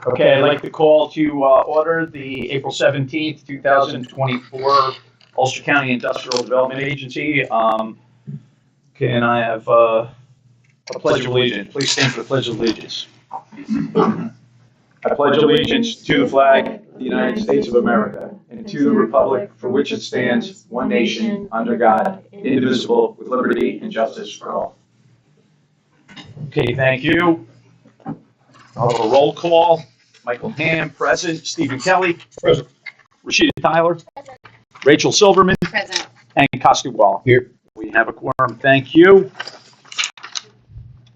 Okay, I'd like to call to order the April 17th, 2024 Ulster County Industrial Development Agency. Can I have a pledge of allegiance? Please stand for the pledge of allegiance. I pledge allegiance to the flag of the United States of America and to the republic for which it stands, one nation, under God, indivisible, with liberty and justice for all. Okay, thank you. I'll have a roll call. Michael Ham, present. Stephen Kelly, present. Rashida Tyler, present. Rachel Silverman, present. And Costi Wall. Here. We have a quorum. Thank you.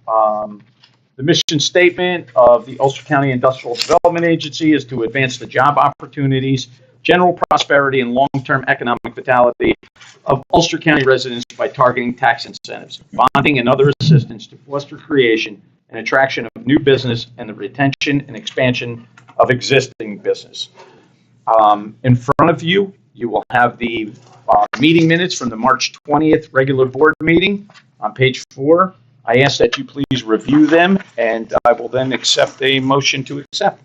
The mission statement of the Ulster County Industrial Development Agency is to advance the job opportunities, general prosperity, and long-term economic vitality of Ulster County residents by targeting tax incentives, bonding, and other assistance to foster creation and attraction of new business and the retention and expansion of existing business. In front of you, you will have the meeting minutes from the March 20th regular board meeting on page 4. I ask that you please review them, and I will then accept a motion to accept.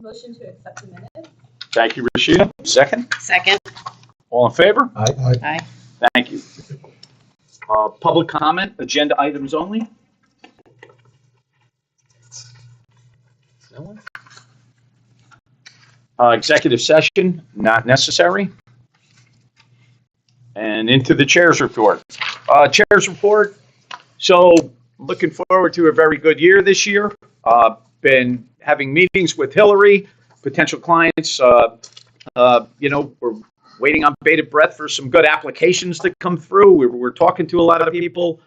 Motion to accept the minutes. Thank you, Rashida. Second? Second. All in favor? Aye. Aye. Thank you. Public comment, agenda items only. No one? Executive session, not necessary. And into the chair's report. Chair's report. So looking forward to a very good year this year. Been having meetings with Hillary, potential clients. We're waiting on bated breath for some good applications to come through. We're talking to a lot of people,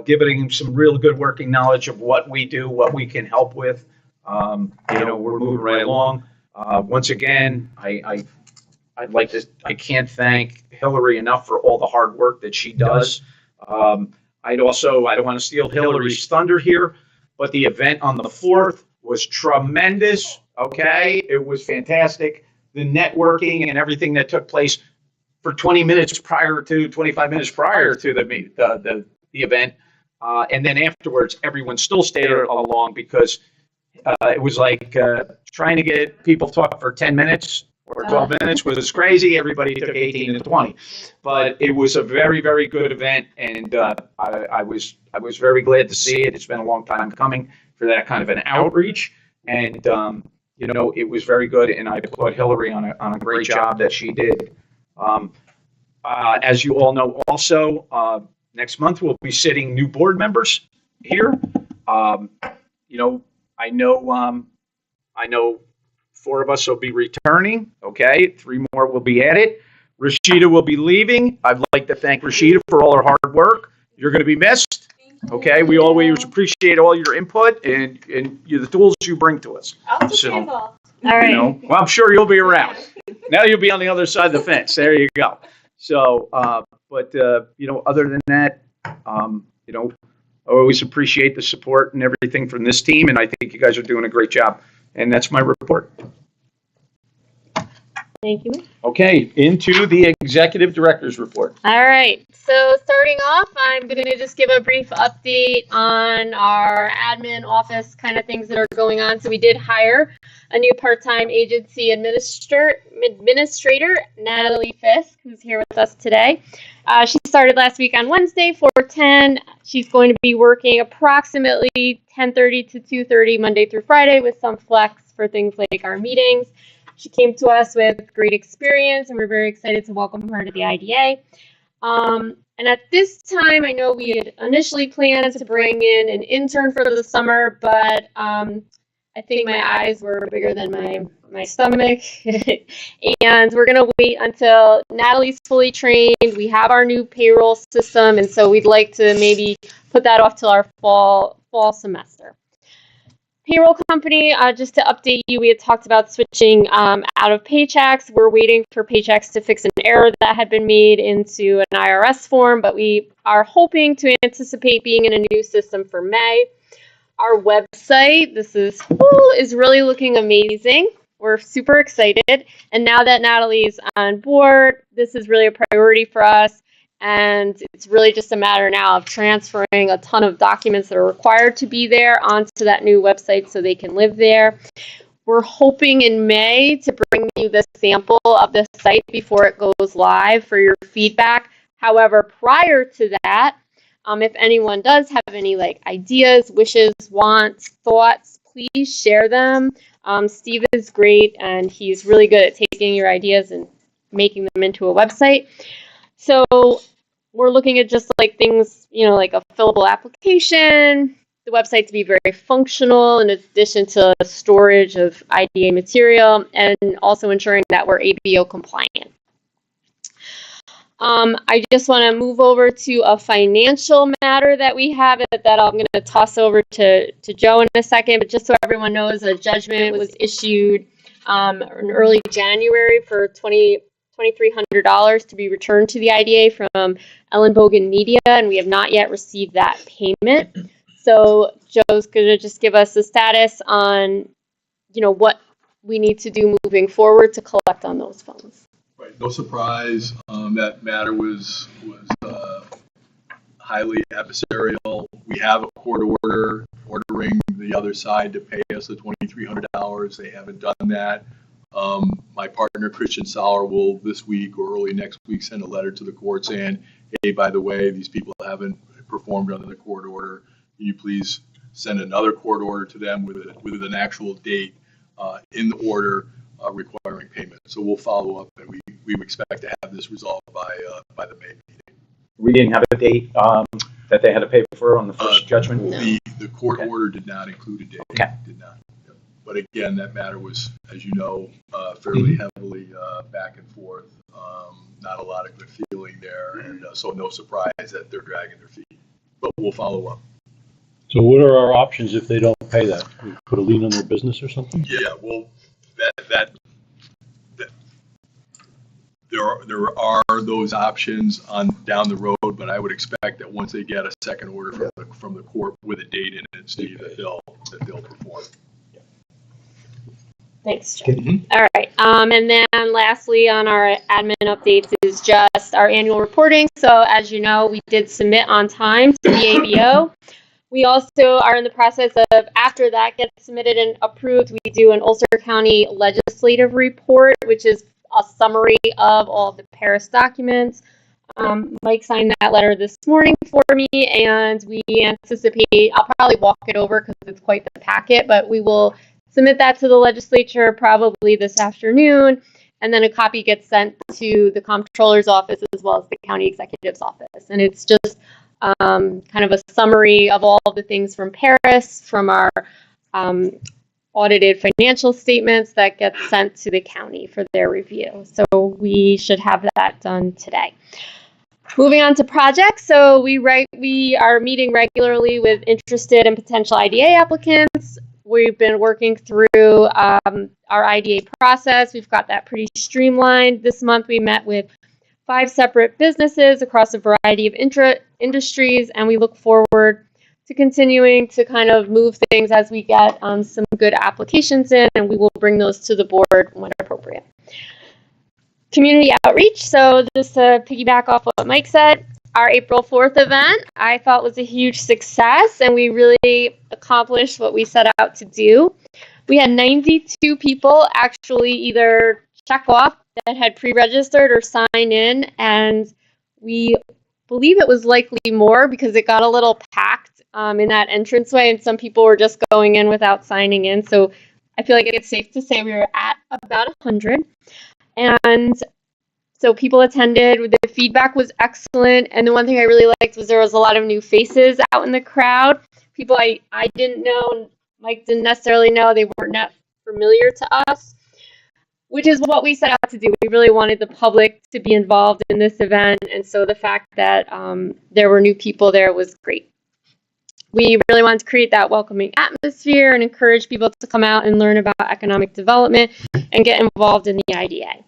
giving them some real good working knowledge of what we do, what we can help with. We're moving right along. Once again, I can't thank Hillary enough for all the hard work that she does. I don't want to steal Hillary's thunder here, but the event on the 4th was tremendous. Okay, it was fantastic. The networking and everything that took place for 25 minutes prior to the event, and then afterwards, everyone still stayed along because it was like trying to get people to talk for 10 minutes or 12 minutes was crazy. Everybody took 18 and 20, but it was a very, very good event, and I was very glad to see it. It's been a long time coming for that kind of an outreach, and it was very good, and I applaud Hillary on a great job that she did. As you all know, also next month we'll be sitting new board members here. I know 4 of us will be returning. Okay, 3 more will be added. Rashida will be leaving. I'd like to thank Rashida for all her hard work. You're going to be missed. Okay, we always appreciate all your input and the tools you bring to us. I'll just involved. All right. Well, I'm sure you'll be around. Now you'll be on the other side of the fence. There you go. So, other than that, I always appreciate the support and everything from this team, and I think you guys are doing a great job. And that's my report. Thank you. Okay, into the executive director's report. All right. So starting off, I'm going to just give a brief update on our admin office kind of things that are going on. So we did hire a new part-time agency administrator, Natalie Fisk, who's here with us today. She started last week on Wednesday, 4/10. She's going to be working approximately 10:30 to 2:30 Monday through Friday with some flex for things like our meetings. She came to us with great experience, and we're very excited to welcome her to the IDA. And at this time, I know we had initially planned to bring in an intern for the summer, but I think my eyes were bigger than my stomach. And we're going to wait until Natalie's fully trained. We have our new payroll system, and so we'd like to maybe put that off till our fall semester. Payroll company, just to update you, we had talked about switching out of Paychex. We're waiting for Paychex to fix an error that had been made into an IRS form, but we are hoping to anticipate being in a new system for May. Our website, this is really looking amazing. We're super excited. And now that Natalie's on board, this is really a priority for us. And it's really just a matter now of transferring a ton of documents that are required to be there onto that new website so they can live there. We're hoping in May to bring you the sample of the site before it goes live for your feedback. However, prior to that, if anyone does have any ideas, wishes, wants, thoughts, please share them. Steve is great, and he's really good at taking your ideas and making them into a website. So we're looking at just things, like a fillable application, the website to be very functional in addition to storage of IDA material, and also ensuring that we're ABO compliant. I just want to move over to a financial matter that we have that I'm going to toss over to Joe in a second, but just so everyone knows, a judgment was issued in early January for $2,300 to be returned to the IDA from Ellen Bogan Media, and we have not yet received that payment. So Joe's going to just give us a status on, what we need to do moving forward to collect on those funds. Right, no surprise. That matter was highly adversarial. We have a court order ordering the other side to pay us the $2,300. They haven't done that. My partner, Christian Sauer, will this week or early next week send a letter to the court saying, hey, by the way, these people haven't performed under the court order. Can you please send another court order to them with an actual date in the order requiring payment. So we'll follow up, and we expect to have this resolved by the May meeting. We didn't have a date that they had to pay for on the first judgment? No. The court order did not include a date. Okay. Did not. Yep. But again, that matter was, as you know, fairly heavily back and forth. Not a lot of good feeling there, and so no surprise that they're dragging their feet. But we'll follow up. So what are our options if they don't pay that? We put a lien on their business or something? Yeah, well, that there are those options on down the road, but I would expect that once they get a second order from the court with a date in it, Steve, that they'll perform. Thanks, Joe. All right. And then lastly on our admin updates is just our annual reporting. So as you know, we did submit on time to the ABO. We also are in the process of, after that gets submitted and approved, we do an Ulster County legislative report, which is a summary of all of the Paris documents. Mike signed that letter this morning for me, and we anticipate, I'll probably walk it over because it's quite the packet, but we will submit that to the legislature probably this afternoon, and then a copy gets sent to the comptroller's office as well as the county executive's office. And it's just kind of a summary of all the things from Paris, from our audited financial statements that get sent to the county for their review. So we should have that done today. Moving on to projects. So we are meeting regularly with interested and potential IDA applicants. We've been working through our IDA process. We've got that pretty streamlined. This month we met with 5 separate businesses across a variety of industries, and we look forward to continuing to kind of move things as we get some good applications in, and we will bring those to the board when appropriate. Community outreach. So just to piggyback off what Mike said, our April 4th event I thought was a huge success, and we really accomplished what we set out to do. We had 92 people actually either check off that had pre-registered or sign in, and we believe it was likely more because it got a little packed in that entranceway, and some people were just going in without signing in. So I feel like it's safe to say we were at about 100. And so people attended. The feedback was excellent. And the one thing I really liked was there was a lot of new faces out in the crowd. People I didn't know, Mike didn't necessarily know. They weren't that familiar to us, which is what we set out to do. We really wanted the public to be involved in this event. And so the fact that there were new people there was great. we really wanted to create that welcoming atmosphere and encourage people to come out and learn about economic development and get involved in the IDA.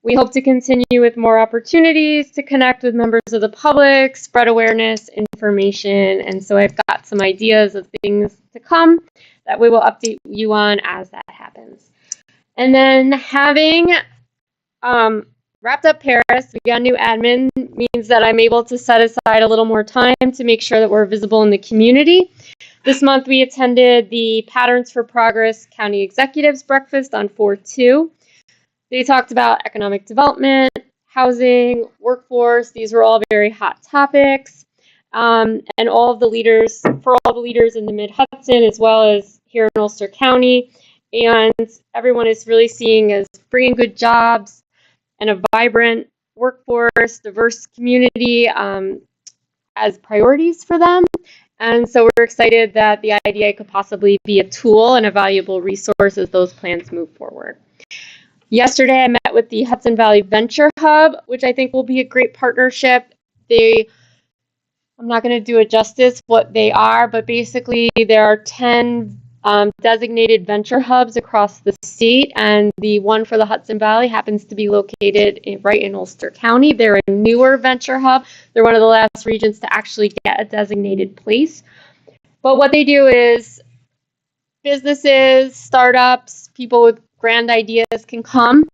We hope to continue with more opportunities to connect with members of the public, spread awareness, information, and so I've got some ideas of things to come that we will update you on as that happens. And then having wrapped up Paris, we got a new admin, means that I'm able to set aside a little more time to make sure that we're visible in the community. This month we attended the Patterns for Progress County Executives Breakfast on 4/2. They talked about economic development, housing, workforce. These were all very hot topics. And all the leaders in the Mid-Hudson as well as here in Ulster County. And everyone is really seeing as bringing good jobs and a vibrant workforce, diverse community as priorities for them. And so we're excited that the IDA could possibly be a tool and a valuable resource as those plans move forward. Yesterday, I met with the Hudson Valley Venture Hub, which I think will be a great partnership. I'm not going to do it justice what they are, but basically there are 10 designated venture hubs across the state, and the one for the Hudson Valley happens to be located right in Ulster County. They're a newer venture hub. They're one of the last regions to actually get a designated place. But what they do is businesses, startups, people with grand ideas can come,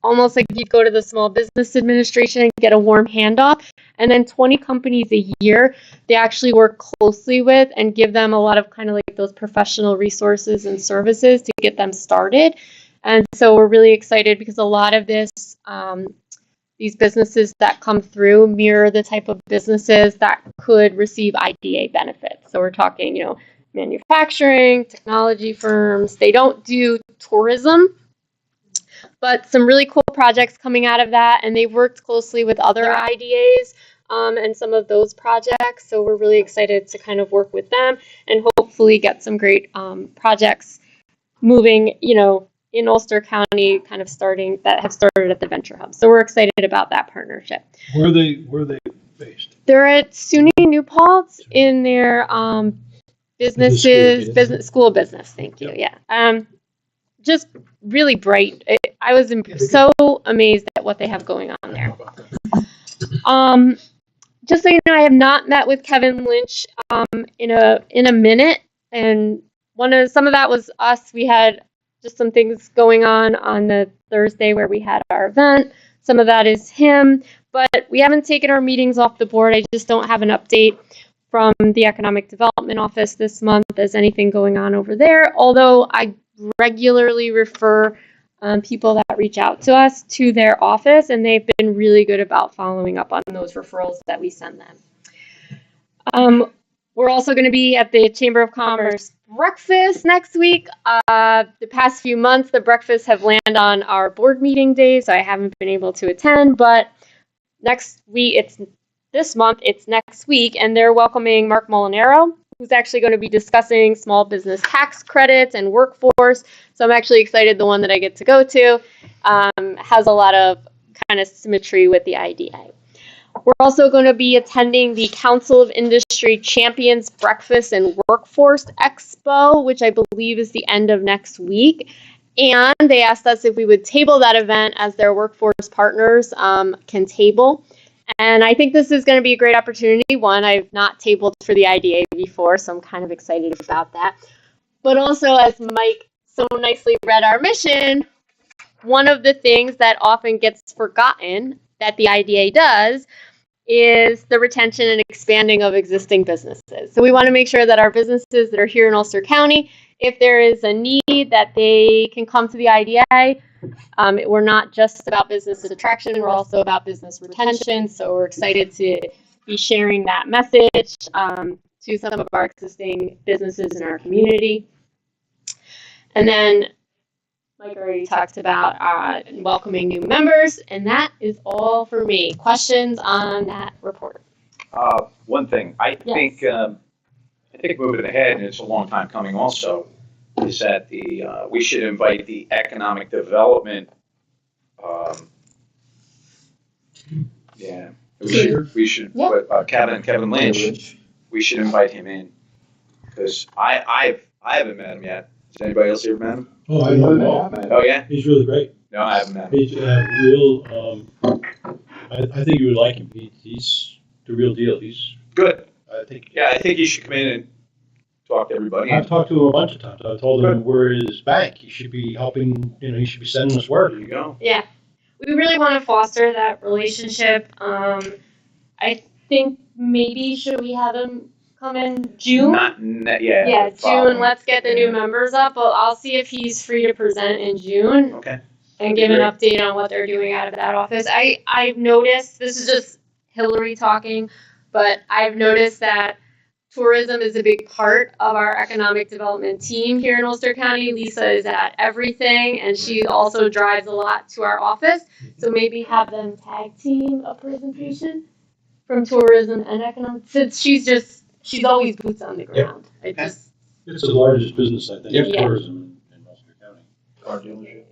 almost like you'd go to the Small Business Administration and get a warm handoff. And then 20 companies a year, they actually work closely with and give them a lot of kind of like those professional resources and services to get them started. And so we're really excited because a lot of these businesses that come through mirror the type of businesses that could receive IDA benefits. So we're talking, manufacturing, technology firms. They don't do tourism, but some really cool projects coming out of that, and they've worked closely with other IDAs and some of those projects. So we're really excited to kind of work with them and hopefully get some great projects moving, in Ulster County, kind of that have started at the Venture Hub. So we're excited about that partnership. Where are they based? They're at SUNY New Paltz in their business school of business. Thank you. Yeah. Just really bright. I was so amazed at what they have going on there. Just so you know, I have not met with Kevin Lynch in a minute, and some of that was us. We had just some things going on the Thursday where we had our event. Some of that is him, but we haven't taken our meetings off the board. I just don't have an update from the Economic Development Office this month as anything going on over there, although I regularly refer people that reach out to us to their office, and they've been really good about following up on those referrals that we send them. We're also going to be at the Chamber of Commerce breakfast next week. The past few months, the breakfasts have landed on our board meeting days, so I haven't been able to attend, but next week, this month, it's next week, and they're welcoming Mark Molinaro, who's actually going to be discussing small business tax credits and workforce. So I'm actually excited the one that I get to go to has a lot of kind of symmetry with the IDA. We're also going to be attending the Council of Industry Champions Breakfast and Workforce Expo, which I believe is the end of next week. And they asked us if we would table that event as their workforce partners can table. And I think this is going to be a great opportunity. One, I've not tabled for the IDA before, so I'm kind of excited about that. But also, as Mike so nicely read our mission, one of the things that often gets forgotten that the IDA does is the retention and expanding of existing businesses. So we want to make sure that our businesses that are here in Ulster County, if there is a need, that they can come to the IDA. We're not just about business attraction, we're also about business retention. So we're excited to be sharing that message to some of our existing businesses in our community. And then Mike already talked about welcoming new members, and that is all for me. Questions on that report? One thing, I think moving ahead, and it's a long time coming also, is that we should invite the economic development. We should Kevin Lynch. We should invite him in Because I haven't met him yet. Has anybody else here met him? Oh, I know him well. Oh, yeah? He's really great. No, I haven't met him. He's I think you would like him. He's the real deal. Good. I think. Yeah, I think you should come in and talk to everybody. I've talked to him a bunch of times. I told him we're his bank. He should be helping, he should be sending us work. There you go. Yeah, we really want to foster that relationship. I think maybe should we have him come in June? Yeah. Yeah, following. June. Let's get the new members up. Well, I'll see if he's free to present in June Okay. and give an update on what they're doing out of that office. I've noticed, this is just Hillary talking, but I've noticed that tourism is a big part of our economic development team here in Ulster County. Lisa is at everything, and she also drives a lot to our office. So maybe have them tag team a presentation from tourism and economic, since she's always boots on the ground. It's the largest business, I think, Yep. in tourism in Ulster County. Car dealership.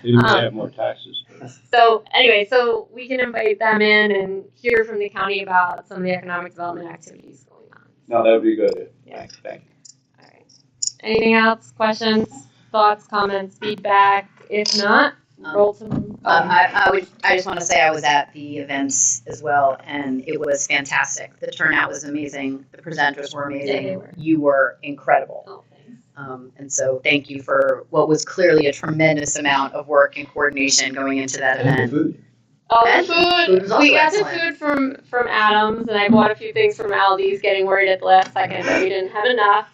They even have more taxes. So anyway, so we can invite them in and hear from the county about some of the economic development activities going on. No, that would be good. Yeah. Thank you. All right. Anything else? Questions, thoughts, comments, feedback? If not, roll to. I just want to say I was at the events as well, and it was fantastic. The turnout was amazing. The presenters were amazing. Yeah, they were. You were incredible. Oh, thanks. And so thank you for what was clearly a tremendous amount of work and coordination going into that event. Food. Oh, And the food food. was also We got the excellent. food from Adams, and I bought a few things from Aldi's. Getting worried at the last second that we didn't have enough.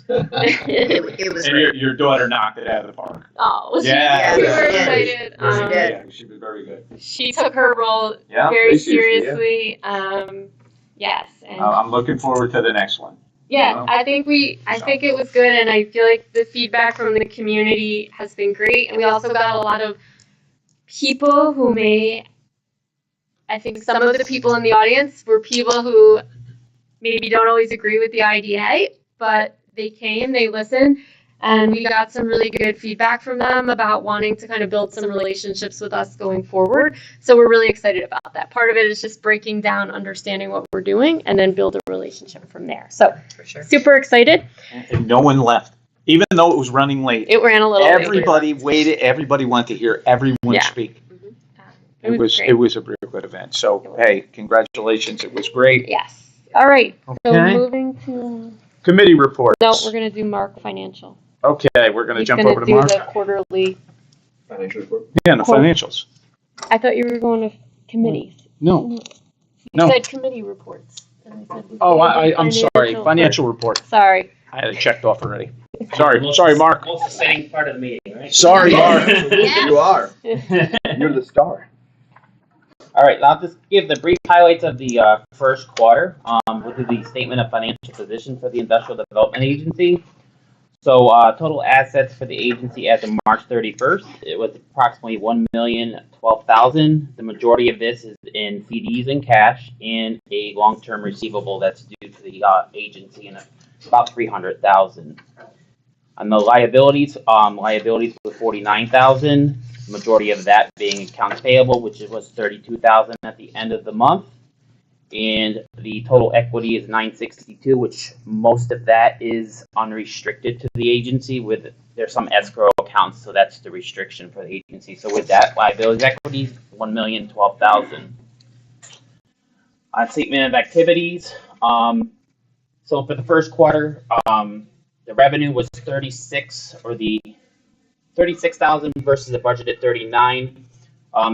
It was And great. your daughter knocked it out of the park. Oh, she Yeah, was yeah, super yeah. excited. She did. Yeah, she was very good. She took her role Yeah, very they seriously, seriously. Yes, and I'm looking forward to the next one. yeah, I think it was good, and I feel like the feedback from the community has been great, and we also got a lot of people who I think some of the people in the audience were people who maybe don't always agree with the IDA, but they came, they listened, and we got some really good feedback from them about wanting to kind of build some relationships with us going forward. So we're really excited about that. Part of it is just breaking down, understanding what we're doing, and then build a relationship from there. So For sure. super excited. And no one left, even though it was running late. It ran a little late. Everybody waited. Everybody wanted to hear everyone Yeah. speak. It was great. It was a real good event. So hey, congratulations. It was great. Yes. All right. So Okay. moving to Committee reports. no, we're gonna do Mark financial. Okay, we're gonna He's jump gonna over to do Mark. the quarterly. Financial report? Yeah, the Cool. financials. I thought you were going to committees. No. You No. said committee reports. And I said, we Oh, can't do I'm sorry. Financial report. Sorry. I had it checked off already. Sorry, Mark. Most exciting part of the meeting, right? Sorry, Mark. You are. You're the star. All right, I'll just give the brief highlights of the first quarter. We'll do the statement of financial position for the Industrial Development Agency. So total assets for the agency as of March 31st, it was approximately $1,012,000. The majority of this is in CDs and cash and a long-term receivable that's due to the agency in about $300,000. On the liabilities were $49,000. The majority of that being accounts payable, which was $32,000 at the end of the month. And the total equity is $962,000, which most of that is unrestricted to the agency. There's some escrow accounts, so that's the restriction for the agency. So with that, liabilities equity $1,012,000. On statement of activities, so for the first quarter, the revenue was 36,000 versus a budgeted 39.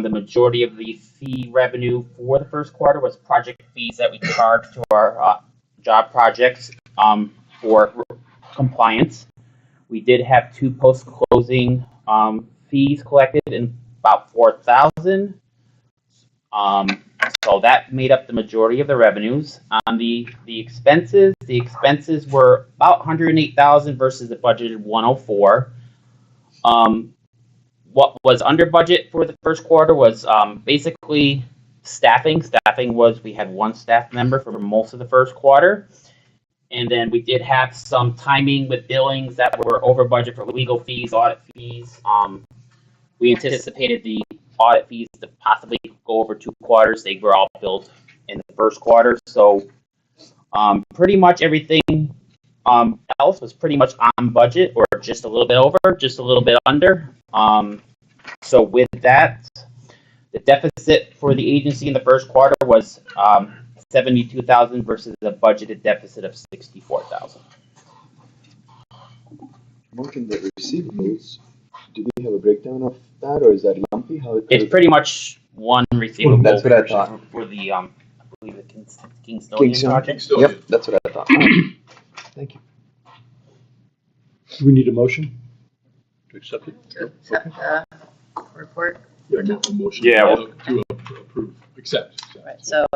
The majority of the fee revenue for the first quarter was project fees that we charged to our job projects for compliance. We did have 2 post-closing fees collected in about $4,000. So that made up the majority of the revenues. On the expenses were about $108,000 versus the budgeted $104,000. What was under budget for the first quarter was basically staffing. We had 1 staff member for most of the first quarter. And then we did have some timing with billings that were over budget for legal fees, audit fees. We anticipated the audit fees to possibly go over 2 quarters. They were all billed in the first quarter. So Pretty much everything else was pretty much on budget or just a little bit over, just a little bit under. So with that, the deficit for the agency in the first quarter was 72,000 versus a budgeted deficit of 64,000. Mark, in the receivables, do we have a breakdown of that, or is that lumpy? It's pretty much one receivable. That's what I thought. For the I believe the Kingstonian project. Yep, that's what I thought. Thank you. Do we need a motion to accept it? To accept the report. Yeah, get a motion. Yeah, To approve, accept. Right, so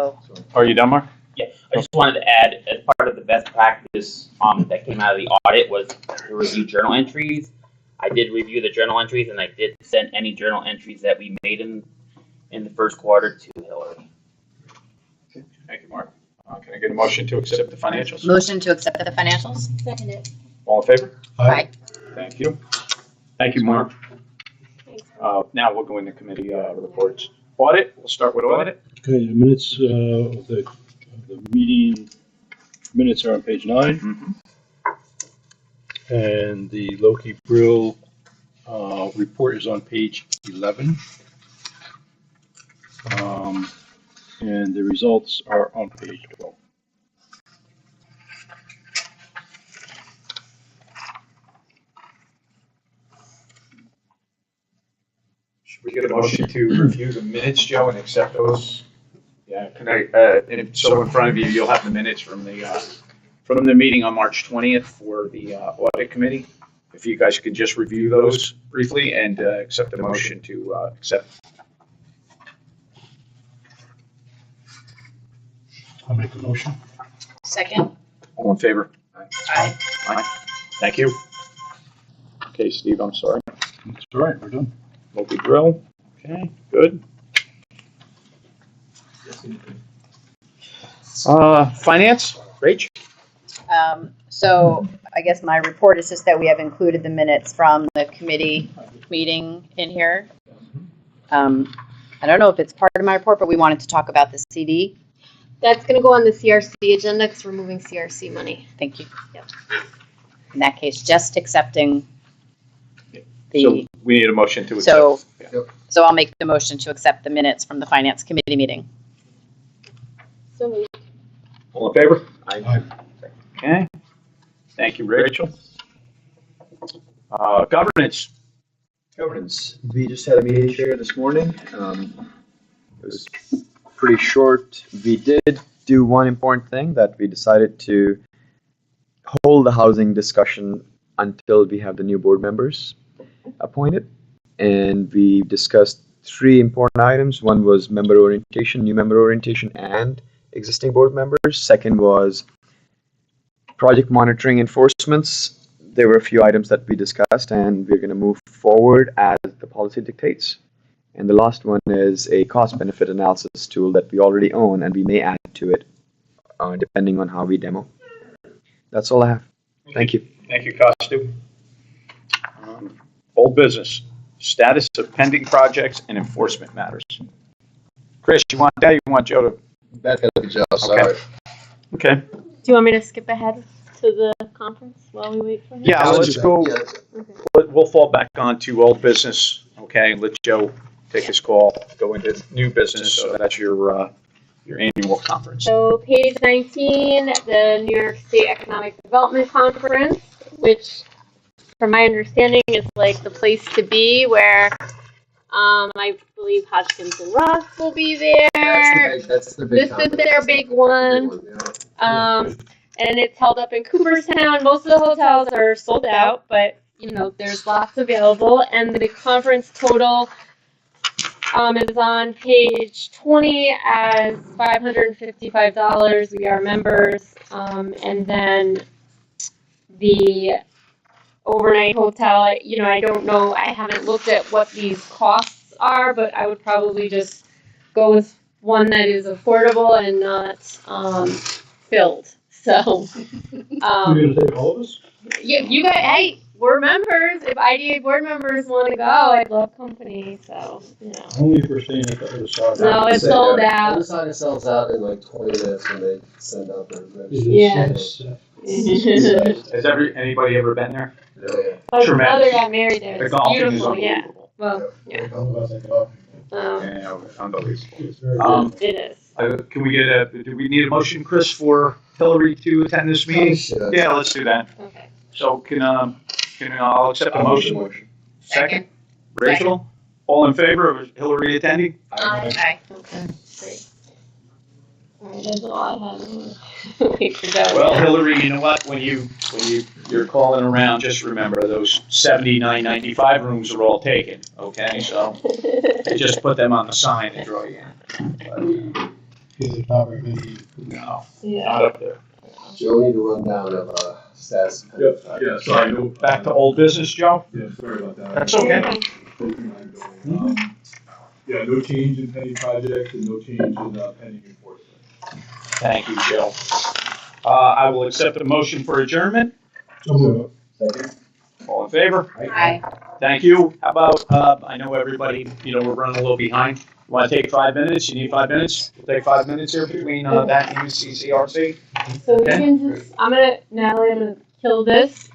Are you done, Mark? Yeah, I just wanted to add, as part of the best practice that came out of the audit was to review journal entries. I did review the journal entries, and I did send any journal entries that we made in the first quarter to Hillary. Thank you, Mark. Can I get a motion to accept the financials? motion to accept the financials. Second it. All in favor? Aye. Thank you. Thank you, Mark. Now we'll go into committee reports. Audit, we'll start with audit. Okay, the minutes of the meeting minutes are on page 9. And the Loki Brill report is on page 11. And the results are on page 12. Should we get a motion to review the minutes, Joe, and accept those? Yeah, can I, so in front of you, you'll have the minutes from the meeting on March 20th for the audit committee. If you guys could just review those briefly and accept the motion to accept. I'll make the motion. Second. All in favor? Aye. Aye. Thank you. Okay, Steve, I'm sorry. That's all right, we're done. Multi drill. Okay, good. Finance, Rach? So I guess my report is just that we have included the minutes from the committee meeting in here. I don't know if it's part of my report, but we wanted to talk about the CD. That's gonna go on the CRC agenda because we're moving CRC money. Thank you. Yep. In that case, just accepting So the, we need a motion to accept. so I'll make the motion to accept the minutes from the finance committee meeting. So moved. All in favor? Aye. Okay. Thank you, Rachel. Governance. Governance. We just had a meeting here this morning. It was pretty short. We did do one important thing, that we decided to hold the housing discussion until we have the new board members appointed. And we discussed 3 important items. One was member orientation, new member orientation, and existing board members. Second was project monitoring enforcements. There were a few items that we discussed, and we're going to move forward as the policy dictates. And the last one is a cost-benefit analysis tool that we already own, and we may add to it depending on how we demo. That's all I have. Thank you. Thank you, Costu. Old business, status of pending projects and enforcement matters. Chris, you want that? You want Joe to? That has to be just, sorry. Okay. Do you want me to skip ahead to the conference while we wait for him? Yeah, let's go. Okay. We'll fall back on to old business. Okay, let Joe take his call. Go into new business. So that's your annual conference. So page 19, the New York State Economic Development Conference, which from my understanding is like the place to be, where I believe Hodgkins and Ross will be there. That's the big This is their big one. And it's held up in Cooperstown. Most of the hotels are sold out, but you know, there's lots available. And the conference total is on page 20 as $555. We are members. And then the overnight hotel, you know, I don't know, I haven't looked at what these costs are, but I would probably just go with one that is affordable and not filled. So, You're gonna take all of us? you guys, hey, board members, if IDA board members want to go, I'd love company. So, you know. Only if we're staying at the other side. No, it's sold out. The sign sells out in like 20 minutes when they send out their registration. Yeah. Has anybody ever been there? Yeah. My Tremendous. brother got married there. The It's golfing is beautiful. Yeah. unbelievable. Well, yeah. Yeah, unbelievable. It's very Um, good. It is. Can we get do we need a motion, Chris, for Hillary to attend this meeting? Sure. Yeah, let's do that. Okay. So I'll accept the I'll make the motion. Second? Rachel? All in favor of Hillary attending? Aye. Okay. Great. All right, that's all I have. Wait for that. Well, Hillary, you know what? When you're calling around, just remember those 7995 rooms are all taken. Okay, so they just put them on the sign and draw you in. Here's the top of the- No, Yeah. not up there. Joe, need a rundown of status. Yeah, sorry. No, Back to old business, Joe. Yeah, sorry about that. That's okay. Yeah, no change in pending projects and no change in pending enforcement. Thank you, Joe. I will accept a motion for adjournment. Second. All in favor? Aye. Thank you. How about, I know everybody, we're running a little behind. You want to take 5 minutes? You need 5 minutes? We'll take 5 minutes here between that and UCCRC. So we Okay. can just, Natalie, I'm gonna kill this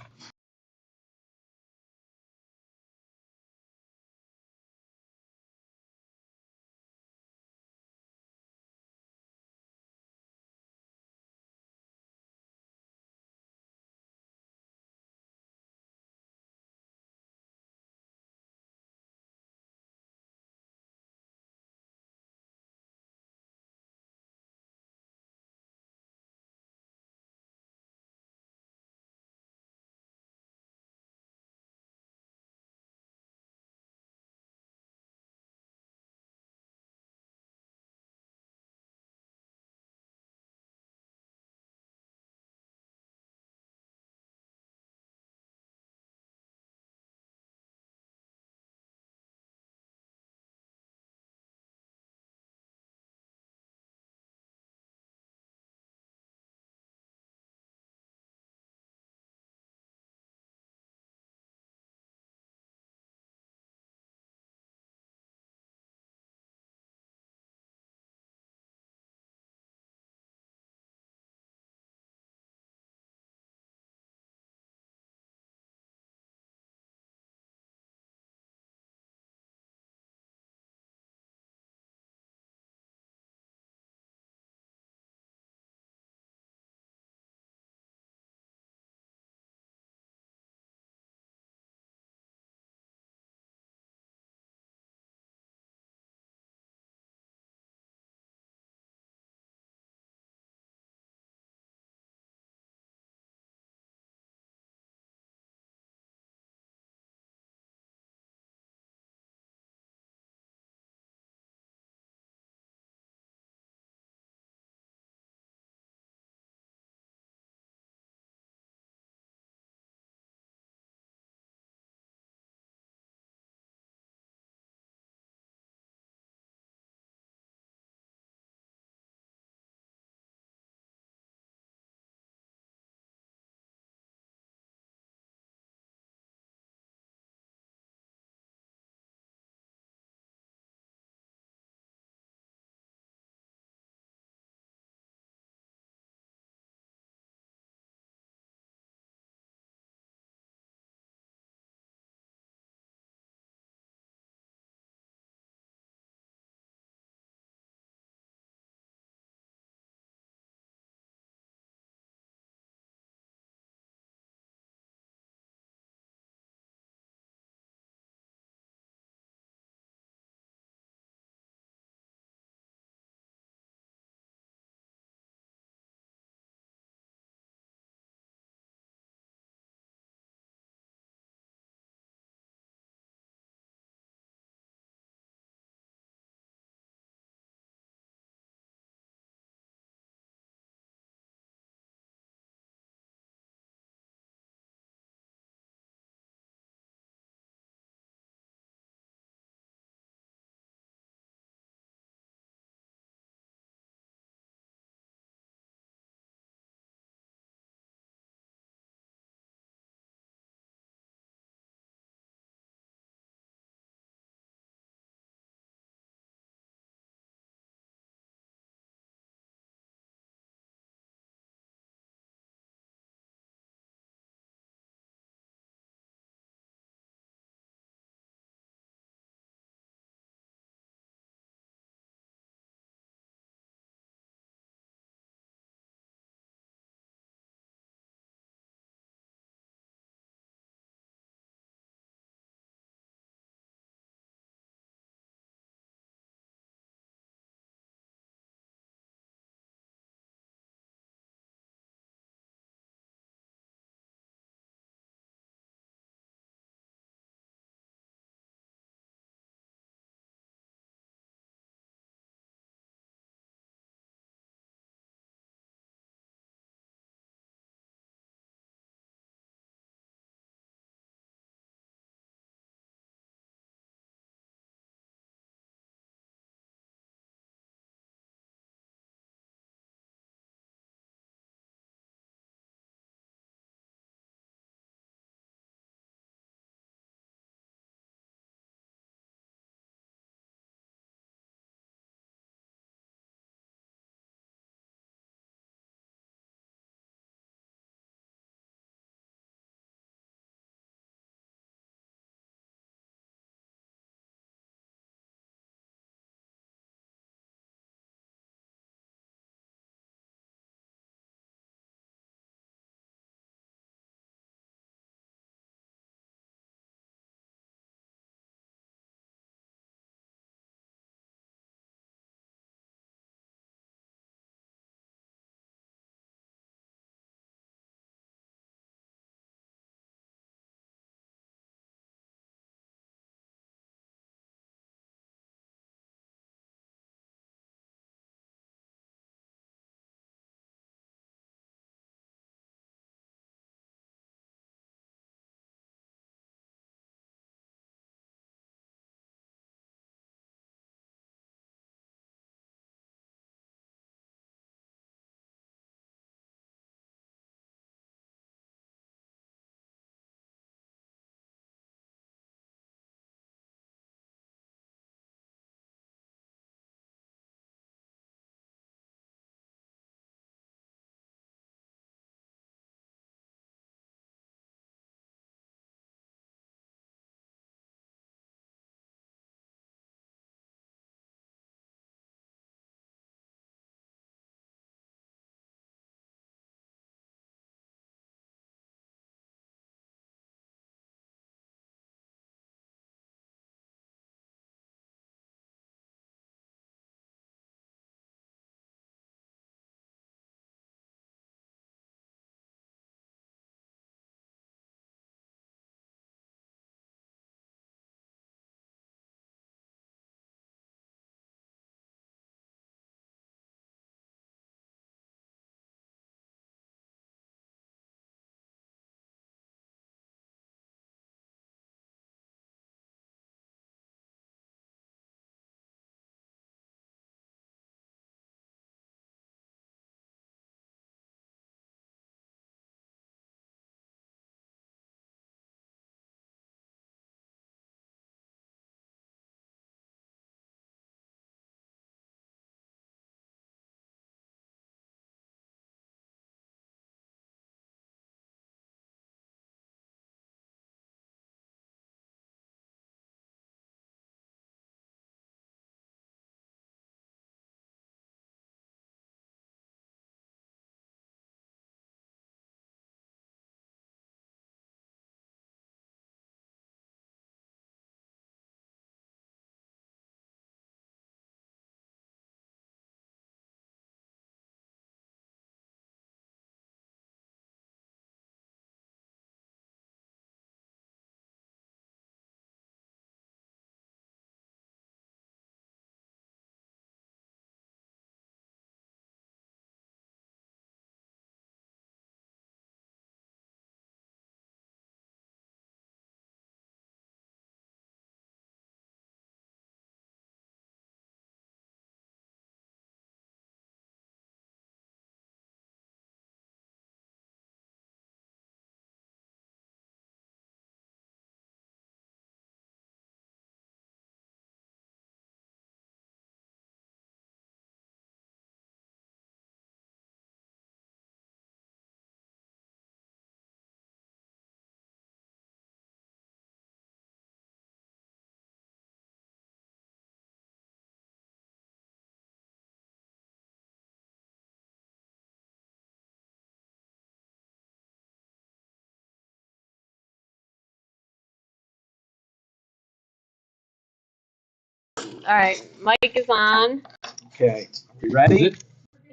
All right, mic is on. Okay, we ready?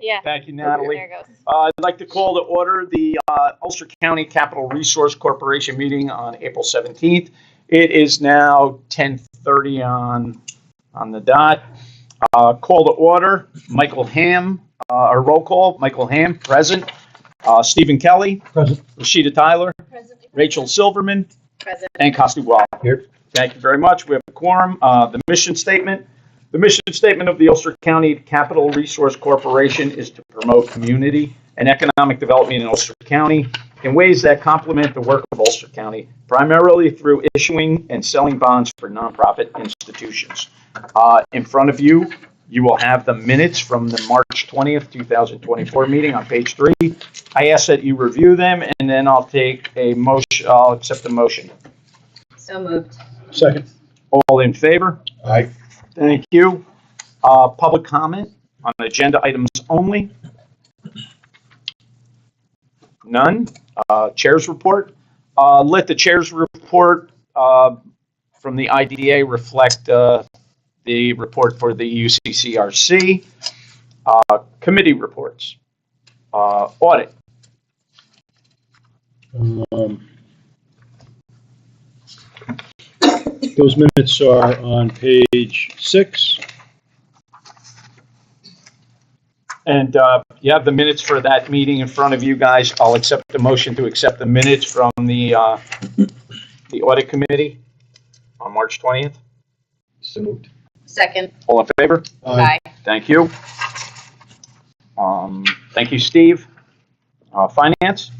Yeah, Thank you, Natalie. there it goes. I'd like to call to order the Ulster County Capital Resource Corporation meeting on April 17th. It is now 10:30 on the dot. Call to order, Michael Ham, our roll call, Michael Ham, present. Stephen Kelly. Present. Rashida Tyler. Present. Rachel Silverman. Present. And Costu Wall. Here. Thank you very much. We have a quorum. The mission statement. The mission statement of the Ulster County Capital Resource Corporation is to promote community and economic development in Ulster County in ways that complement the work of Ulster County, primarily through issuing and selling bonds for nonprofit institutions. In front of you, you will have the minutes from the March 20th, 2024 meeting on page 3. I ask that you review them, and then I'll take a motion. I'll accept the motion. So moved. Second. All in favor? Aye. Thank you. Public comment on agenda items only? None. Chair's report. Let the chair's report from the IDA reflect the report for the UCCRC. Committee reports. Audit. Those minutes are on page 6. And you have the minutes for that meeting in front of you guys. I'll accept the motion to accept the minutes from the audit committee on March 20th. So moved. Second. All in favor? Aye. Thank you. Thank you, Steve. Finance?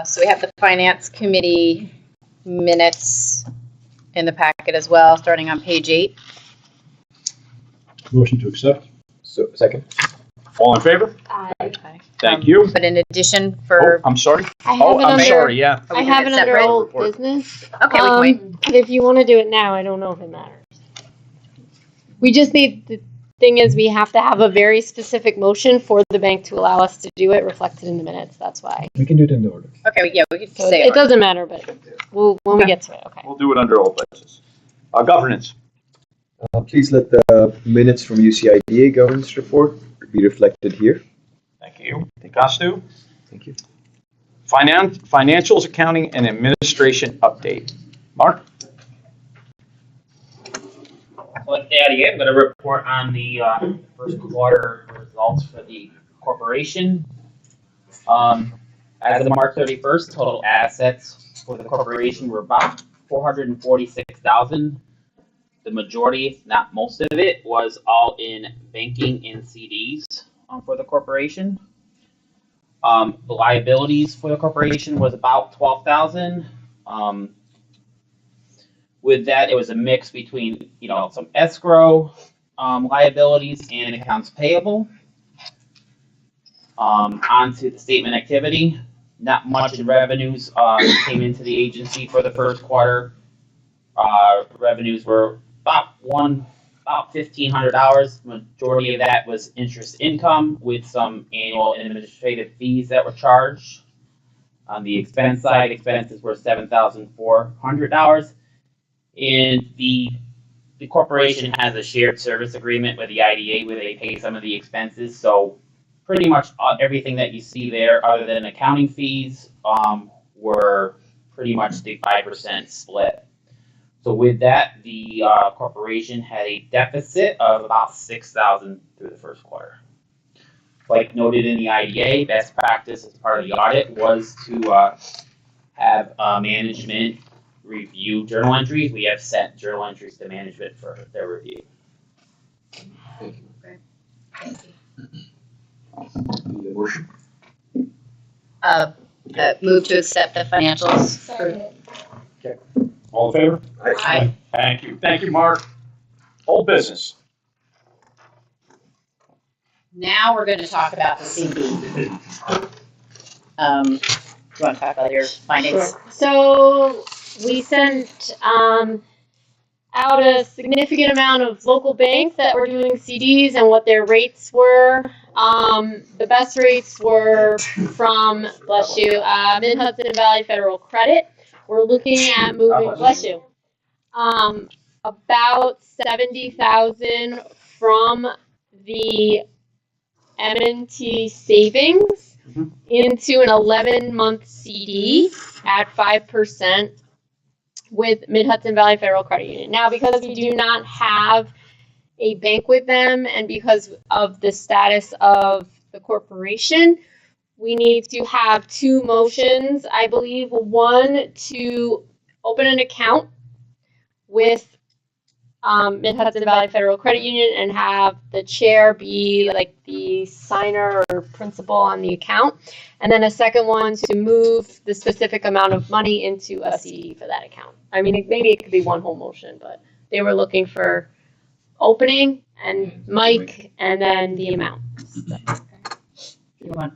So we have the Finance Committee minutes in the packet as well, starting on page 8. Motion to accept. So, second. All in favor? Okay. Thank you. But in addition Oh, for, I'm sorry. I have Oh, it I'm under. sorry, yeah. Are we I doing have it it under separate? old Report. business. Okay, we can wait. But if you want to do it now, I don't know if it matters. We just need, the thing is, we have to have a very specific motion for the bank to allow us to do it reflected in the minutes. That's why. We can do it in the order. Okay, yeah, we could So say it it. doesn't matter, but when we get to it, okay. We'll do it under old business. Governance. Please let the minutes from UCIDA governance report be reflected here. Thank you. Costu? Thank you. Financials, accounting, and administration update. Mark? Like the IDA, I'm going to report on the first quarter results for the corporation. As of March 31st, total assets for the corporation were about $446,000. The majority, if not most of it, was all in banking and CDs for the corporation. The liabilities for the corporation was about $12,000. With that, it was a mix between, some escrow liabilities and accounts payable. Onto the statement activity. Not much in revenues came into the agency for the first quarter. Revenues were about $1,500. Majority of that was interest income with some annual and administrative fees that were charged. On the expense side, expenses were $7,400. And the corporation has a shared service agreement with the IDA where they pay some of the expenses. So pretty much everything that you see there, other than accounting fees, were pretty much the 5% split. So with that, the corporation had a deficit of about $6,000 through the first quarter. Like noted in the IDA, best practice as part of the audit was to have management review journal entries. We have sent journal entries to management for their review. Thank you. Thank you. Need a motion? Move to accept the financials. All in favor? Aye. Thank you. Thank you, Mark. Old business. Now we're going to talk about the CD. Do you want to talk about your findings? Sure. So we sent out a significant amount of local banks that were doing CDs and what their rates were. The best rates were from, bless you, Mid-Hudson Valley Federal Credit. We're looking at moving, bless you. about 70,000 from the M&T savings into an 11-month CD at 5% with Mid-Hudson Valley Federal Credit Union. Now, because we do not have a bank with them and because of the status of the corporation, we need to have two motions, I believe. One, to open an account with Mid-Hudson Valley Federal Credit Union and have the chair be like the signer or principal on the account. And then a second one to move the specific amount of money into a CD for that account. I mean, maybe it could be one whole motion, but they were looking for opening and Mike and then the amount.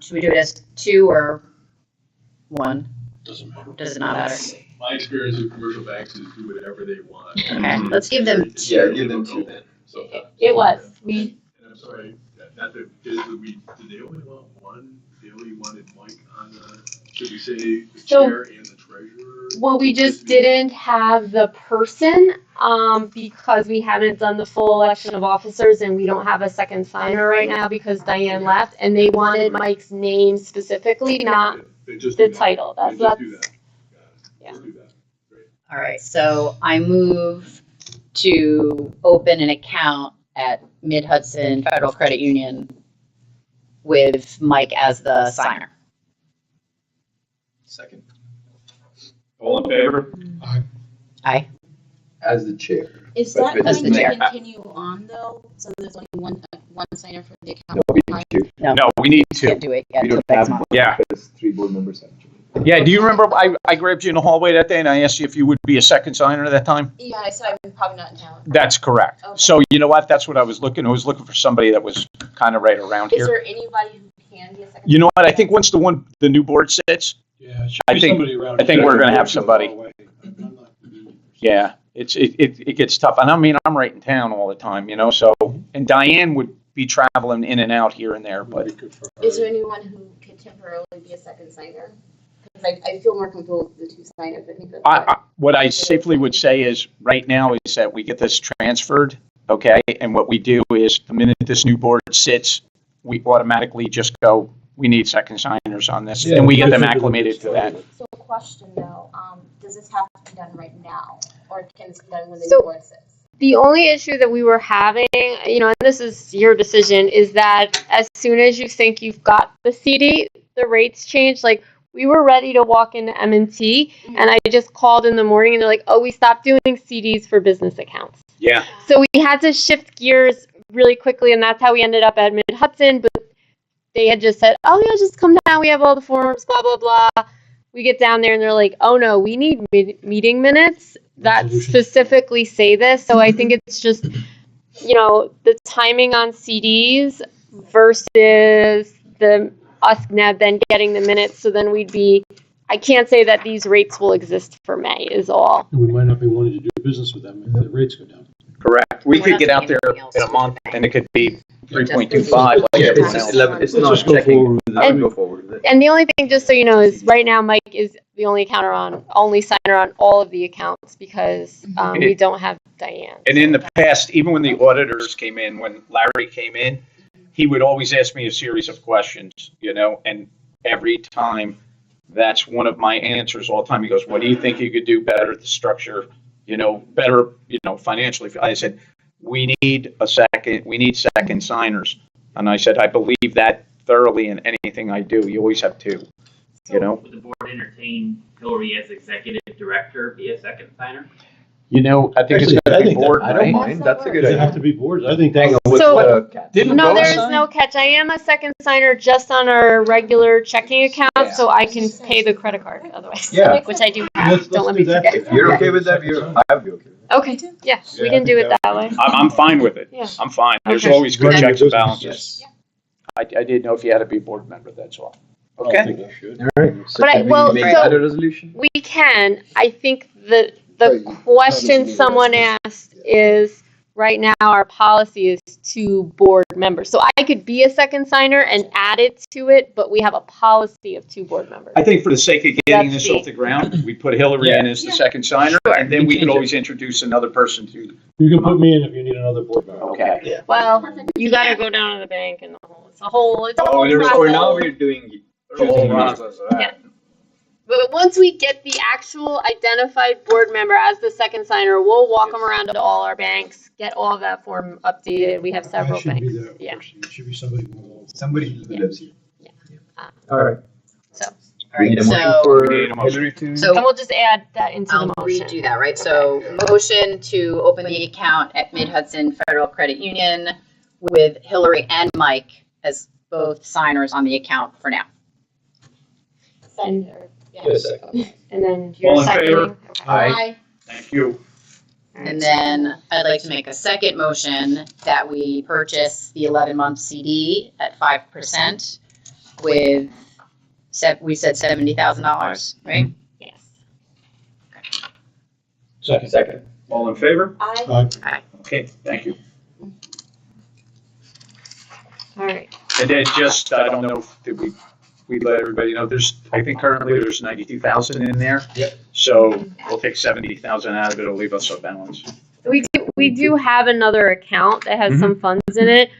Should we do it as two or one? Doesn't matter. Does it not matter? My experience with commercial banks is do whatever they want. Okay, let's give them Yeah, give them two then. So, It was. and I'm sorry, did they only want one? They only wanted Mike on should we say the So- chair and the treasurer? Well, we just didn't have the person because we haven't done the full election of officers and we don't have a second signer right now because Diane left and they wanted Mike's name specifically, not They just the do that. title. They just do that. Got it. Yeah. Just do that. Great. All right, so I move to open an account at Mid-Hudson Federal Credit Union with Mike as the signer. Second. All in favor? Aye. As the chair. Is But that As going the to chair. continue on though? So there's only one signer for the account? No, we need two. Oh. No, we need to. Can't do it yet We until don't next have month. Yeah. because 3 board members have to. Yeah, do you remember I grabbed you in the hallway that day and I asked you if you would be a second signer at that time? Yeah, I said I'm probably not in town. That's correct. Okay. So you know what? That's what I was looking for somebody that was kind of right around Is here. there anybody who can be a second? You know what? I think once the new board sits, Yeah, it should I be think- somebody around. I think we're gonna have somebody. I'm not- yeah, it gets tough. And I mean, I'm right in town all the time, you know, so, and Diane would be traveling in and out here and there, Would be but good for her. Is there anyone who could temporarily be a second signer? Because I feel more comfortable with the two signers. I think that's what I safely would say is right now is that we get this transferred, okay? And what we do is the minute this new board sits, we automatically just go, we need second signers on this, Yeah, and we get them I think acclimated to that. So question though, does this have to be done right now? Or can this be done when the So- new board sits? The only issue that we were having, you know, and this is your decision, is that as soon as you think you've got the CD, the rates change. Like, we were ready to walk into M&T, and I just called in the morning, and they're like, oh, we stopped doing CDs for business accounts. Yeah. So we had to shift gears really quickly, and that's how we ended up at Mid-Hudson. But they had just said, oh, yeah, just come down. We have all the forms, blah, blah, blah. We get down there, and they're like, oh, no, we need meeting minutes that Resolution. specifically say this. So I think it's just, you know, the timing on CDs versus the us now then getting the minutes. So then we'd be, I can't say that these rates will exist for May is all. And we might not be wanting to do business with them if the rates go down. Correct. We We're could not get doing out there anything else. in a month, and it could be Just 3.25 like Yeah, everyone it's else. 11, it's Let's not just go checking. forward with I would it. go forward with it. And the only thing, just so you know, is right now Mike is the only only signer on all of the accounts because we don't have Diane. And in the past, even when the auditors came in, when Larry came in, he would always ask me a series of questions, you know, and every time, that's one of my answers all the time. He goes, what do you think you could do better to structure, you know, better, you know, financially? I said, we need second signers. And I said, I believe that thoroughly in anything I do. You always have two, you know? Would the board entertain Hillary as executive director be a second signer? You know, I think it's Actually, gonna I be think that- board, I don't right? mind, that's a good Does it have idea. to be boards? I think Hang that. on, what's So- the? Didn't No, Bo there's sign? no catch. I am a second signer just on our regular checking account, Yeah. so I can pay the credit card otherwise. Yeah. Which I do have. Let's Don't let do me that. forget. If you're okay with that, I would be okay with it. Okay, yeah, we Yeah, can I do think it that that way. I'm fine with it. Yeah. I'm fine. There's Okay. always good Running checks and your balances. Yes. I didn't know if you had to be a board member, that's all. I Okay? think you should. All right. So But can we well, make so- that a resolution? We can. I think the Right. question How someone does asked is, right now our policy is 2 board members. So I could be a second signer and add it to it, but we have a policy of 2 board members. I think for the sake of getting That's this off the ground, we put Hillary in as the second signer, and then we can always introduce another person to. You can put me in if you need another board member. Okay. Well, you gotta go down to the bank and it's a whole Oh, for process. now we're doing The whole process. Yeah. But once we get the actual identified board member as the second signer, we'll walk them around to all our banks, get all of that form updated. We have several I should be banks. there. Yeah. It should be somebody who Somebody who lives here. All right. All right, Need a motion so, for We need a motion. Hillary to. so And we'll just add that into I'll the motion. redo that, right? So motion to open the account at Mid-Hudson Federal Credit Union with Hillary and Mike as both signers on the account for now. And, Yes, second. and then you're All in favor? seconding. Aye. Thank you. And then I'd like to make a second motion that we purchase the 11-month CD at 5% with, we said $70,000, right? Yes. Second. Second. All in favor? Aye. Okay, thank you. All right. And then just, I don't know, did we let everybody know, I think currently there's 92,000 in there. Yep. So we'll take 70,000 out of it, it'll leave us a balance. We do have another account that has Mhm. some funds in it.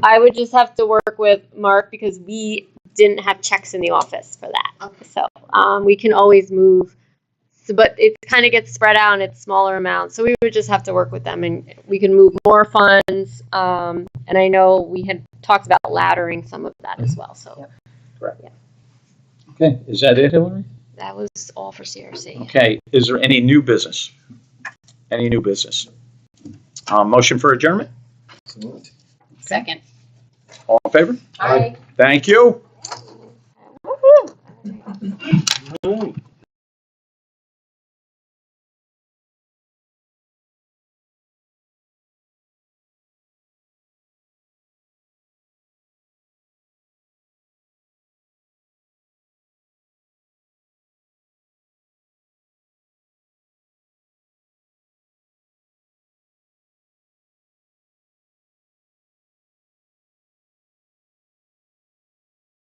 I would just have to work with Mark because we didn't have checks in the office for that. Okay. So we can always move, but it kind of gets spread out and it's smaller amounts. So we would just have to work with them and we can move more funds. And I know we had talked about laddering some of that as well. So Okay, is that it, Hillary? that was all for CRC. Okay, is there any new business? Any new business? Motion for adjournment? So moved. Second. All in favor? Aye. Thank you. Woohoo!